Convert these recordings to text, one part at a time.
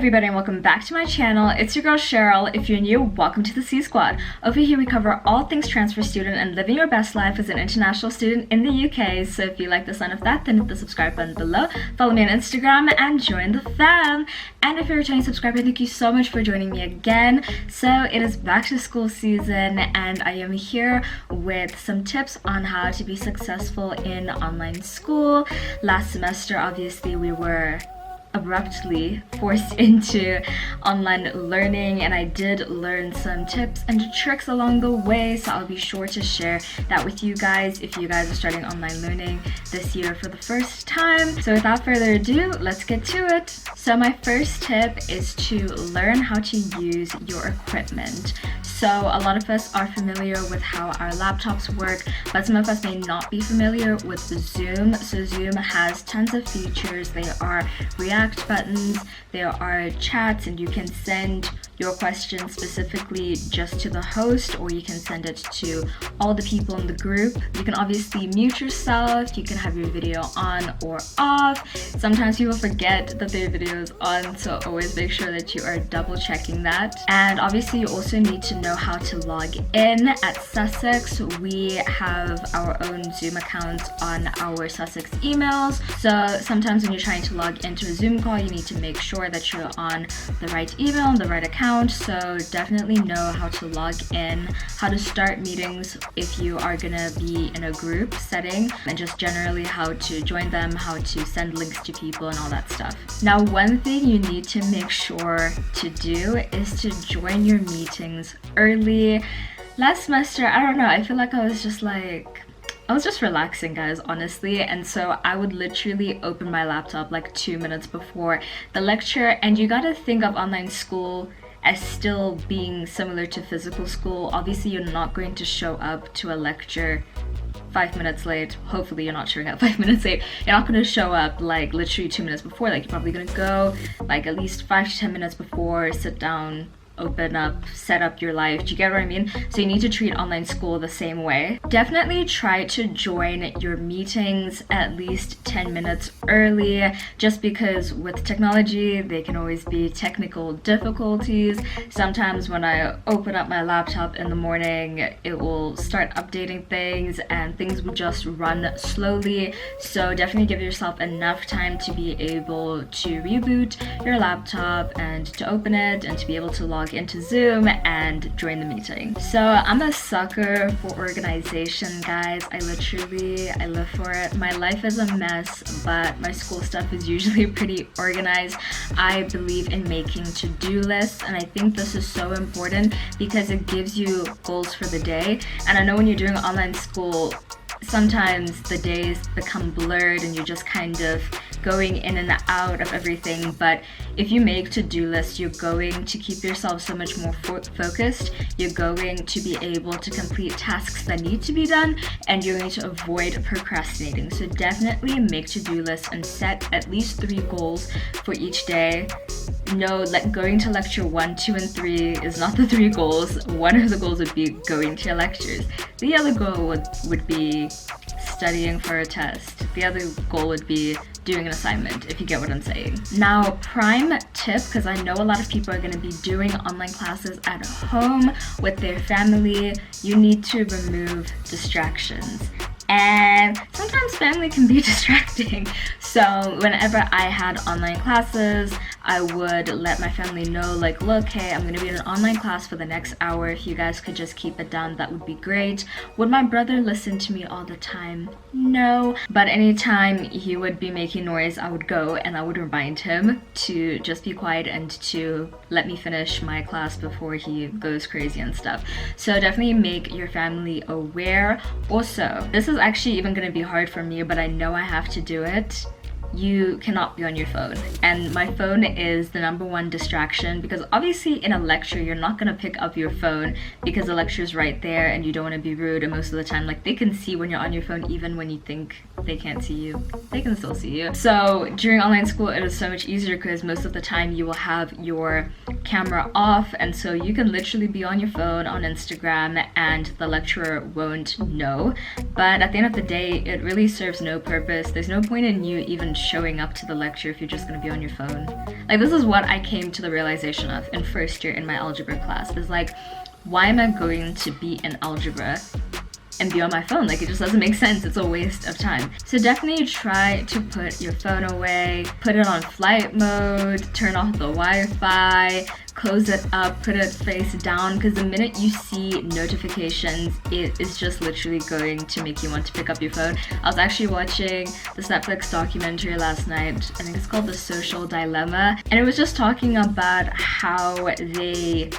everybody and welcome back to my channel. It's your girl Cheryl. If you're new, welcome to the C Squad. Over here we cover all things transfer student and living your best life as an international student in the UK. So if you like the sound of that, then hit the subscribe button below. Follow me on Instagram and join the fam. And if you're a returning subscriber, thank you so much for joining me again. So it is back to school season and I am here with some tips on how to be successful in online school. Last semester, obviously, we were abruptly forced into online learning and I did learn some tips and tricks along the way, so I'll be sure to share that with you guys if you guys are starting online learning this year for the first time. So without further ado, let's get to it. So my first tip is to learn how to use your equipment. So a lot of us are familiar with how our laptops work, but some of us may not be familiar with Zoom. So Zoom has tons of features. There are react buttons, there are chats, and you can send your questions specifically just to the host, or you can send it to all the people in the group. You can obviously mute yourself, you can have your video on or off. Sometimes people forget that their video is on, so always make sure that you are double checking that. And obviously you also need to know how to log in. At Sussex, we have our own Zoom accounts on our Sussex emails. So sometimes when you're trying to log into a Zoom call, you need to make sure that you're on the right email and the right account. So definitely know how to log in, how to start meetings if you are gonna be in a group setting, and just generally how to join them, how to send links to people and all that stuff. Now, one thing you need to make sure to do is to join your meetings early. Last semester, I don't know, I feel like I was just relaxing, guys, honestly, and so I would literally open my laptop like 2 minutes before the lecture. And you gotta think of online school as still being similar to physical school. Obviously you're not going to show up to a lecture 5 minutes late. Hopefully you're not showing up 5 minutes late. You're not going to show up like literally 2 minutes before. Like, you're probably going to go like at least 5 to 10 minutes before, sit down, open up, set up your life. Do you get what I mean? So you need to treat online school the same way. Definitely try to join your meetings at least 10 minutes early, just because with technology there can always be technical difficulties. Sometimes when I open up my laptop in the morning, it will start updating things and things will just run slowly. So definitely give yourself enough time to be able to reboot your laptop and to open it and to be able to log into Zoom and join the meeting. So I'm a sucker for organization, guys. I live for it. My life is a mess, but my school stuff is usually pretty organized. I believe in making to-do lists, and I think this is so important because it gives you goals for the day. And I know when you're doing online school, sometimes the days become blurred and you're just kind of going in and out of everything, but if you make to-do lists, you're going to keep yourself so much more focused. You're going to be able to complete tasks that need to be done, and you're going to avoid procrastinating. So definitely make to-do lists and set at least 3 goals for each day. No, going to lecture 1, 2, and 3 is not the 3 goals. One of the goals would be going to your lectures. The other goal would be studying for a test. The other goal would be doing an assignment, if you get what I'm saying. Now, prime tip, because I know a lot of people are going to be doing online classes at home with their family, you need to remove distractions. And sometimes family can be distracting. So whenever I had online classes, I would let my family know, like, look, hey, I'm gonna be in an online class for the next hour. If you guys could just keep it down, that would be great. Would my brother listen to me all the time? No. But anytime he would be making noise, I would go and I would remind him to just be quiet and to let me finish my class before he goes crazy and stuff. So definitely make your family aware. Also, this is actually even gonna be hard for me, but I know I have to do it. You cannot be on your phone, and my phone is the #1 distraction, because obviously in a lecture you're not going to pick up your phone because the lecture is right there and you don't want to be rude, and most of the time, like, they can see when you're on your phone. Even when you think they can't see you, they can still see you. So during online school it is so much easier because most of the time you will have your camera off, and so you can literally be on your phone on Instagram and the lecturer won't know. But at the end of the day, it really serves no purpose. There's no point in you even showing up to the lecture if you're just gonna be on your phone? Like, this is what I came to the realization of in first year in my algebra class, is like, why am I going to be in algebra and be on my phone? Like, it just doesn't make sense. It's a waste of time. So definitely try to put your phone away, put it on flight mode, turn off the Wi-Fi, close it up, put it face down, because the minute you see notifications, it is just literally going to make you want to pick up your phone. I was actually watching this Netflix documentary last night. I think it's called The Social Dilemma, and it was just talking about how they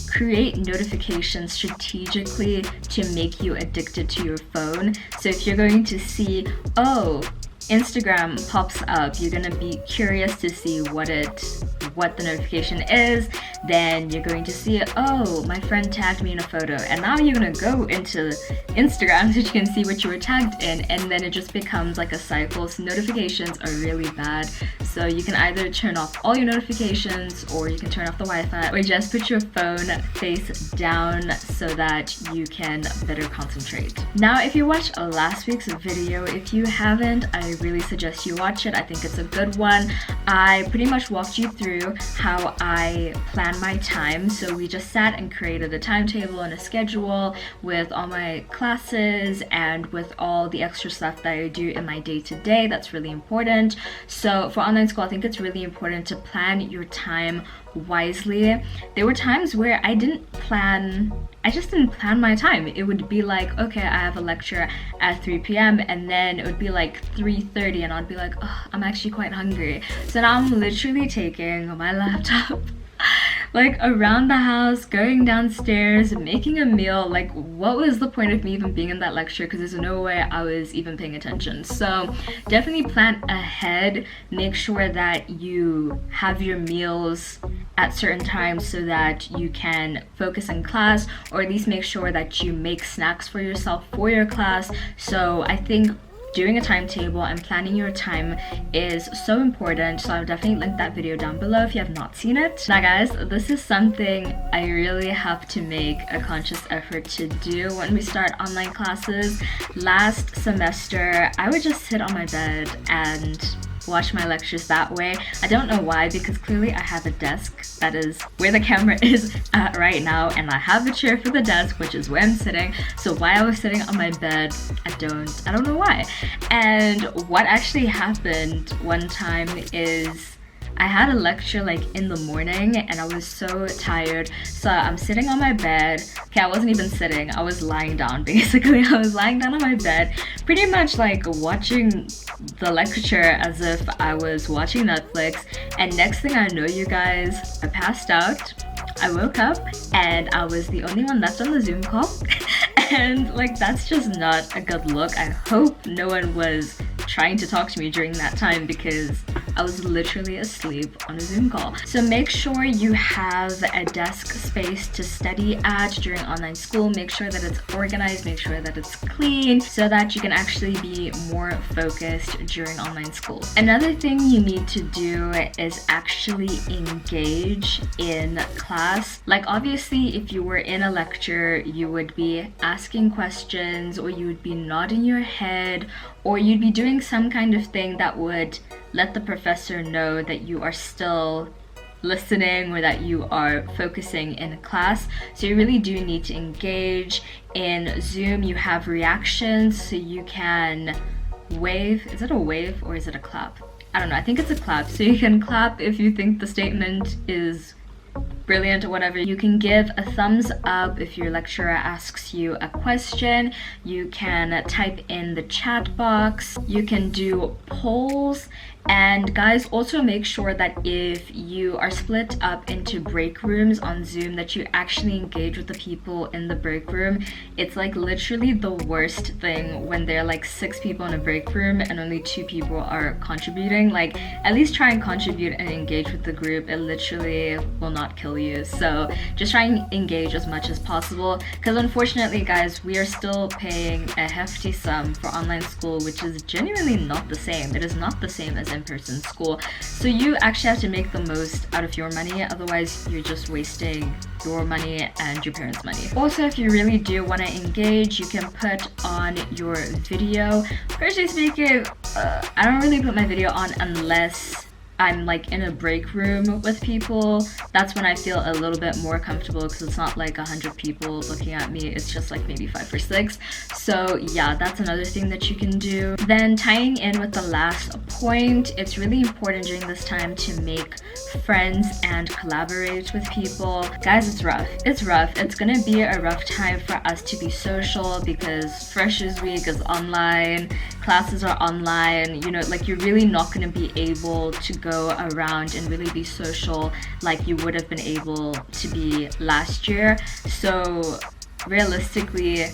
create notifications strategically to make you addicted to your phone. So if you're going to see, oh, Instagram pops up, you're gonna be curious to see what the notification is. Then you're going to see, oh, my friend tagged me in a photo, and now you're gonna go into Instagram so you can see what you were tagged in, and then it just becomes like a cycle. So notifications are really bad. So you can either turn off all your notifications, or you can turn off the Wi-Fi, or just put your phone face down so that you can better concentrate. Now, if you watched last week's video, if you haven't, I really suggest you watch it. I think it's a good one. I pretty much walked you through how I plan my time. So we just sat and created a timetable and a schedule with all my classes and with all the extra stuff that I do in my day-to-day. That's really important. So for online school, I think it's really important to plan your time wisely. There were times where I just didn't plan my time. It would be like, okay, I have a lecture at 3 p.m. and then it would be like 3:30 and I'd be like, oh, I'm actually quite hungry. So now I'm literally taking my laptop like around the house, going downstairs, making a meal. Like, what was the point of me even being in that lecture? Because there's no way I was even paying attention. So definitely plan ahead. Make sure that you have your meals at certain times so that you can focus in class, or at least make sure that you make snacks for yourself for your class. So I think doing a timetable and planning your time is so important. So I'll definitely link that video down below if you have not seen it. Now guys, this is something I really have to make a conscious effort to do when we start online classes. Last semester, I would just sit on my bed and watch my lectures that way. I don't know why, because clearly I have a desk that is where the camera is at right now, and I have a chair for the desk, which is where I'm sitting. So why I was sitting on my bed, I don't know why. And what actually happened one time is I had a lecture like in the morning and I was so tired. So I'm sitting on my bed. Okay, I wasn't even sitting, I was lying down basically. I was lying down on my bed, pretty much like watching the lecture as if I was watching Netflix. And next thing I know, you guys, I passed out. I woke up and I was the only one left on the Zoom call. And like, that's just not a good look. I hope no one was trying to talk to me during that time, because I was literally asleep on a Zoom call. So make sure you have a desk space to study at during online school. Make sure that it's organized, make sure that it's clean, so that you can actually be more focused during online school. Another thing you need to do is actually engage in class. Like, obviously, if you were in a lecture, you would be asking questions, or you would be nodding your head, or you'd be doing some kind of thing that would let the professor know that you are still listening or that you are focusing in class. So you really do need to engage. In Zoom, you have reactions, so you can wave. Is it a wave or is it a clap? I don't know, I think it's a clap. So you can clap if you think the statement is brilliant or whatever. You can give a thumbs up if your lecturer asks you a question. You can type in the chat box. You can do polls. And guys, also make sure that if you are split up into break rooms on Zoom, that you actually engage with the people in the break room. It's like literally the worst thing when there are like 6 people in a break room and only 2 people are contributing. Like, at least try and contribute and engage with the group. It literally will not kill you. So just try and engage as much as possible, because unfortunately guys, we are still paying a hefty sum for online school, which is genuinely not the same. It is not the same as in-person school. So you actually have to make the most out of your money, otherwise you're just wasting your money and your parents' money. Also, if you really do want to engage, you can put on your video. Personally speaking, I don't really put my video on unless I'm like in a break room with people. That's when I feel a little bit more comfortable because it's not like 100 people looking at me, it's just like maybe 5 or 6. So yeah, that's another thing that you can do. Then tying in with the last point, it's really important during this time to make friends and collaborate with people. Guys, it's rough. It's gonna be a rough time for us to be social because Freshers Week is online, classes are online, you know, like you're really not gonna be able to go around and really be social like you would have been able to be last year. So realistically,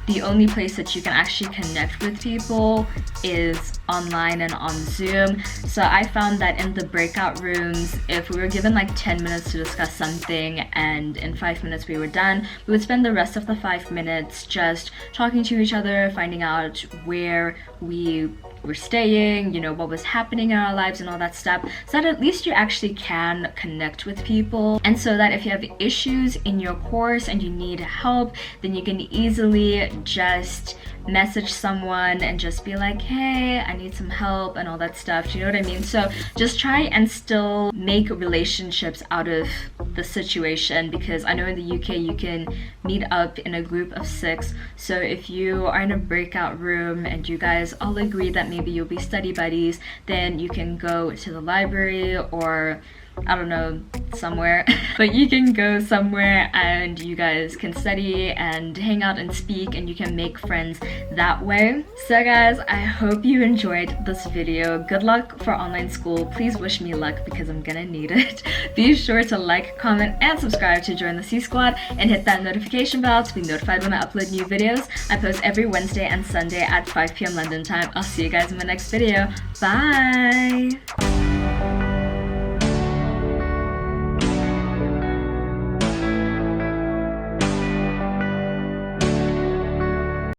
the only place that you can actually connect with people is online and on Zoom. So I found that in the breakout rooms, if we were given like 10 minutes to discuss something and in 5 minutes we were done, we would spend the rest of the 5 minutes just talking to each other, finding out where we were staying, you know, what was happening in our lives and all that stuff, so that at least you actually can connect with people. And so that if you have issues in your course and you need help, then you can easily just message someone and just be like, hey, I need some help and all that stuff. Do you know what I mean? So just try and still make relationships out of the situation, because I know in the UK you can meet up in a group of 6. So if you are in a breakout room and you guys all agree that maybe you'll be study buddies, then you can go to the library or I don't know, somewhere. But you can go somewhere and you guys can study and hang out and speak, and you can make friends that way. So guys, I hope you enjoyed this video. Good luck for online school. Please wish me luck because I'm gonna need it. Be sure to like, comment, and subscribe to join the C Squad, and hit that notification bell to be notified when I upload new videos. I post every Wednesday and Sunday at 5 p.m. London time. I'll see you guys in my next video. Bye!